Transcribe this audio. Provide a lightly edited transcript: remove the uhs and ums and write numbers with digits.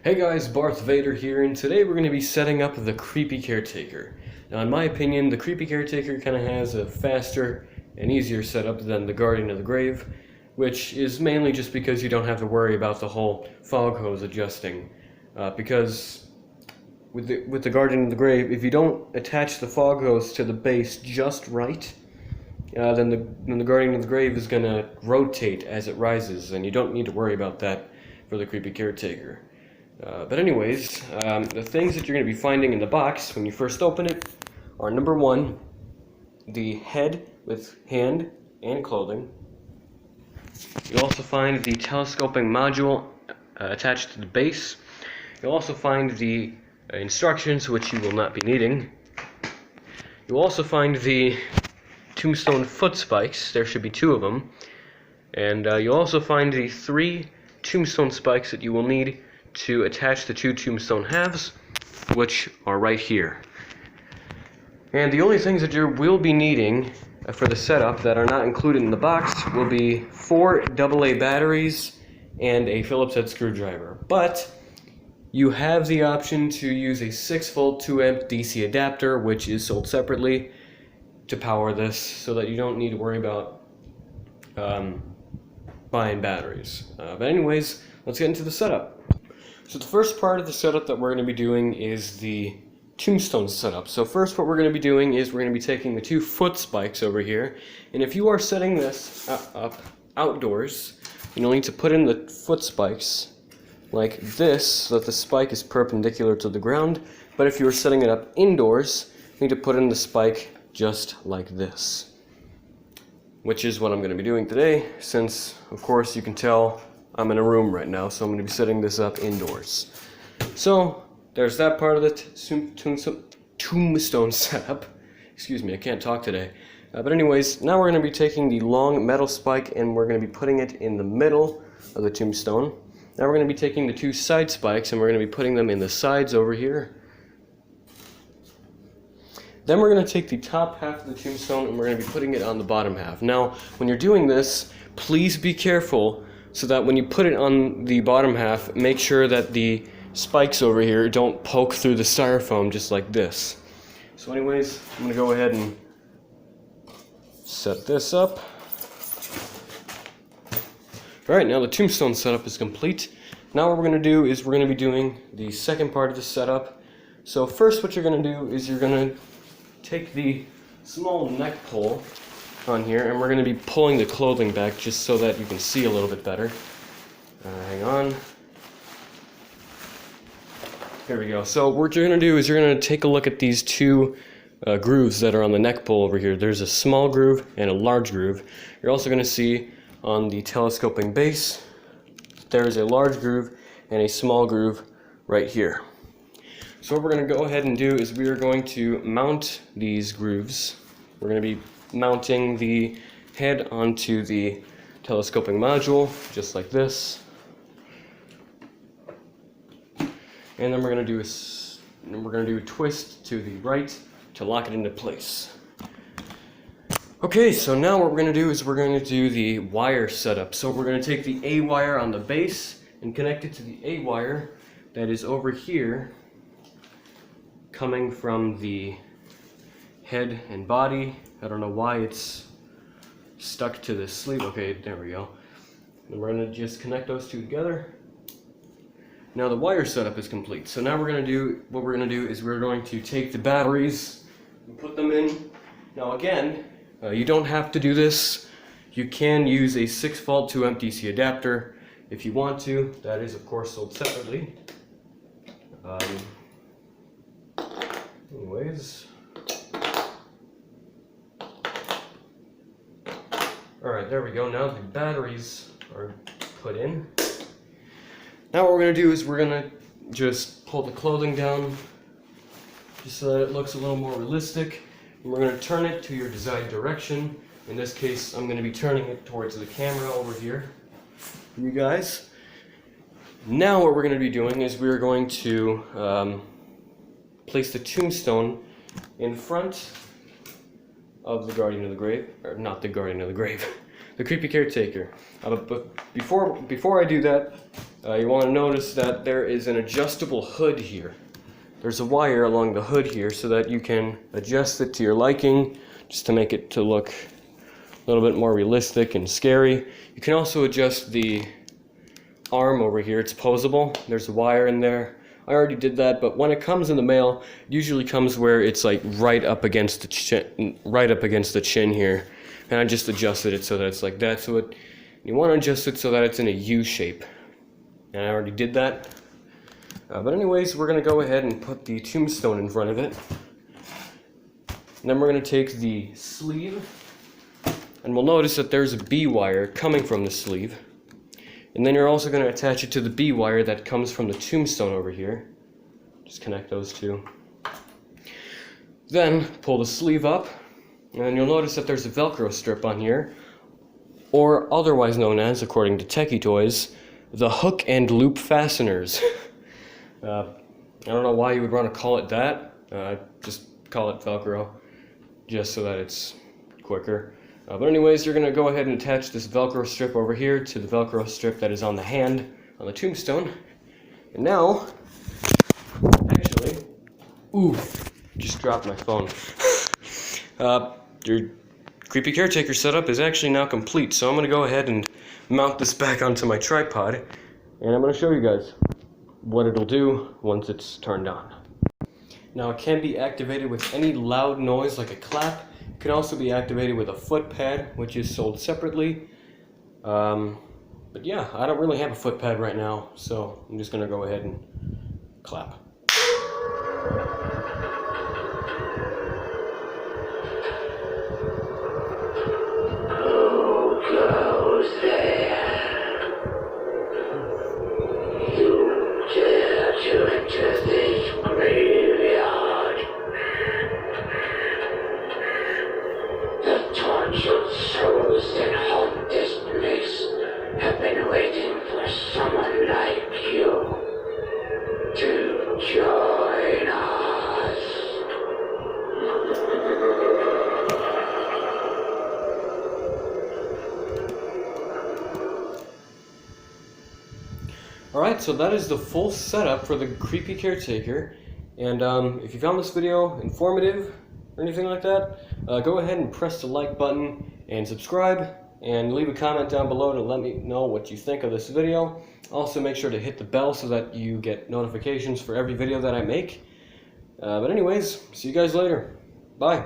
Hey guys, Darth Vader here, and today we're going to be setting up the Creepy Caretaker. Now in my opinion, the Creepy Caretaker kind of has a faster and easier setup than the Guardian of the Grave, which is mainly just because you don't have to worry about the whole fog hose adjusting. Because with the Guardian of the Grave, if you don't attach the fog hose to the base just right, then the Guardian of the Grave is going to rotate as it rises, and you don't need to worry about that for the Creepy Caretaker. But anyways, the things that you're going to be finding in the box when you first open it are number one, the head with hand and clothing. You'll also find the telescoping module attached to the base. You'll also find the instructions, which you will not be needing. You'll also find the tombstone foot spikes. There should be 2 of them. And you'll also find the 3 tombstone spikes that you will need to attach the 2 tombstone halves, which are right here. And the only things that you will be needing for the setup that are not included in the box will be 4 AA batteries and a Phillips head screwdriver. But you have the option to use a 6-volt 2-amp DC adapter, which is sold separately, to power this, so that you don't need to worry about buying batteries. But anyways, let's get into the setup. So the first part of the setup that we're going to be doing is the tombstone setup. So first what we're going to be doing is we're going to be taking the 2 foot spikes over here, and if you are setting this up outdoors, you'll need to put in the foot spikes like this so that the spike is perpendicular to the ground. But if you are setting it up indoors, you need to put in the spike just like this, which is what I'm going to be doing today, since of course you can tell I'm in a room right now, so I'm going to be setting this up indoors. So there's that part of the tombstone setup. Excuse me, I can't talk today. But anyways, now we're going to be taking the long metal spike and we're going to be putting it in the middle of the tombstone. Now we're going to be taking the 2 side spikes and we're going to be putting them in the sides over here. Then we're going to take the top half of the tombstone and we're going to be putting it on the bottom half. Now, when you're doing this, please be careful so that when you put it on the bottom half, make sure that the spikes over here don't poke through the styrofoam just like this. So anyways, I'm going to go ahead and set this up. Alright, now the tombstone setup is complete. Now what we're going to do is we're going to be doing the second part of the setup. So first what you're going to do is you're going to take the small neck pull on here and we're going to be pulling the clothing back just so that you can see a little bit better. Hang on. Here we go. So what you're going to do is you're going to take a look at these 2 grooves that are on the neck pull over here. There's a small groove and a large groove. You're also going to see on the telescoping base there's a large groove and a small groove right here. So what we're going to go ahead and do is we are going to mount these grooves. We're going to be mounting the head onto the telescoping module just like this. And then we're going to do a twist to the right to lock it into place. Okay, so now what we're going to do is we're going to do the wire setup. So we're going to take the A wire on the base and connect it to the A wire that is over here, coming from the head and body. I don't know why it's stuck to the sleeve. Okay, there we go. And we're going to just connect those 2 together. Now the wire setup is complete. So now what we're going to do is we're going to take the batteries and put them in. Now again, you don't have to do this. You can use a 6-volt 2-amp DC adapter if you want to. That is of course sold separately. Anyways. Alright, there we go. Now the batteries are put in. Now what we're going to do is we're going to just pull the clothing down just so that it looks a little more realistic. And we're going to turn it to your desired direction. In this case, I'm going to be turning it towards the camera over here for you guys. Now what we're going to be doing is we're going to place the tombstone in front of the Guardian of the Grave, or not the Guardian of the Grave, the Creepy Caretaker. But before I do that, you want to notice that there is an adjustable hood here. There's a wire along the hood here so that you can adjust it to your liking, just to make it to look a little bit more realistic and scary. You can also adjust the arm over here. It's posable. There's a wire in there. I already did that, but when it comes in the mail, it usually comes where it's like right up against the chin here. And I just adjusted it so that it's like that. So you want to adjust it so that it's in a U shape. And I already did that. But anyways, we're going to go ahead and put the tombstone in front of it. And then we're going to take the sleeve. And we'll notice that there's a B wire coming from the sleeve. And then you're also going to attach it to the B wire that comes from the tombstone over here. Just connect those two. Then pull the sleeve up. And you'll notice that there's a Velcro strip on here. Or otherwise known as, according to Tekky Toys, the hook and loop fasteners. I don't know why you would want to call it that. Just call it Velcro, just so that it's quicker. But anyways, you're going to go ahead and attach this Velcro strip over here to the Velcro strip that is on the hand on the tombstone. And now, actually, just dropped my phone. Your Creepy Caretaker setup is actually now complete, so I'm going to go ahead and mount this back onto my tripod, and I'm going to show you guys what it'll do once it's turned on. Now, it can be activated with any loud noise like a clap. It can also be activated with a foot pad, which is sold separately. But yeah, I don't really have a foot pad right now, so I'm just going to go ahead and clap. Souls that haunt this place have been waiting for someone like you to join us. Alright, so that is the full setup for the Creepy Caretaker. And if you found this video informative or anything like that, go ahead and press the like button and subscribe, and leave a comment down below to let me know what you think of this video. Also, make sure to hit the bell so that you get notifications for every video that I make. But anyways, see you guys later. Bye.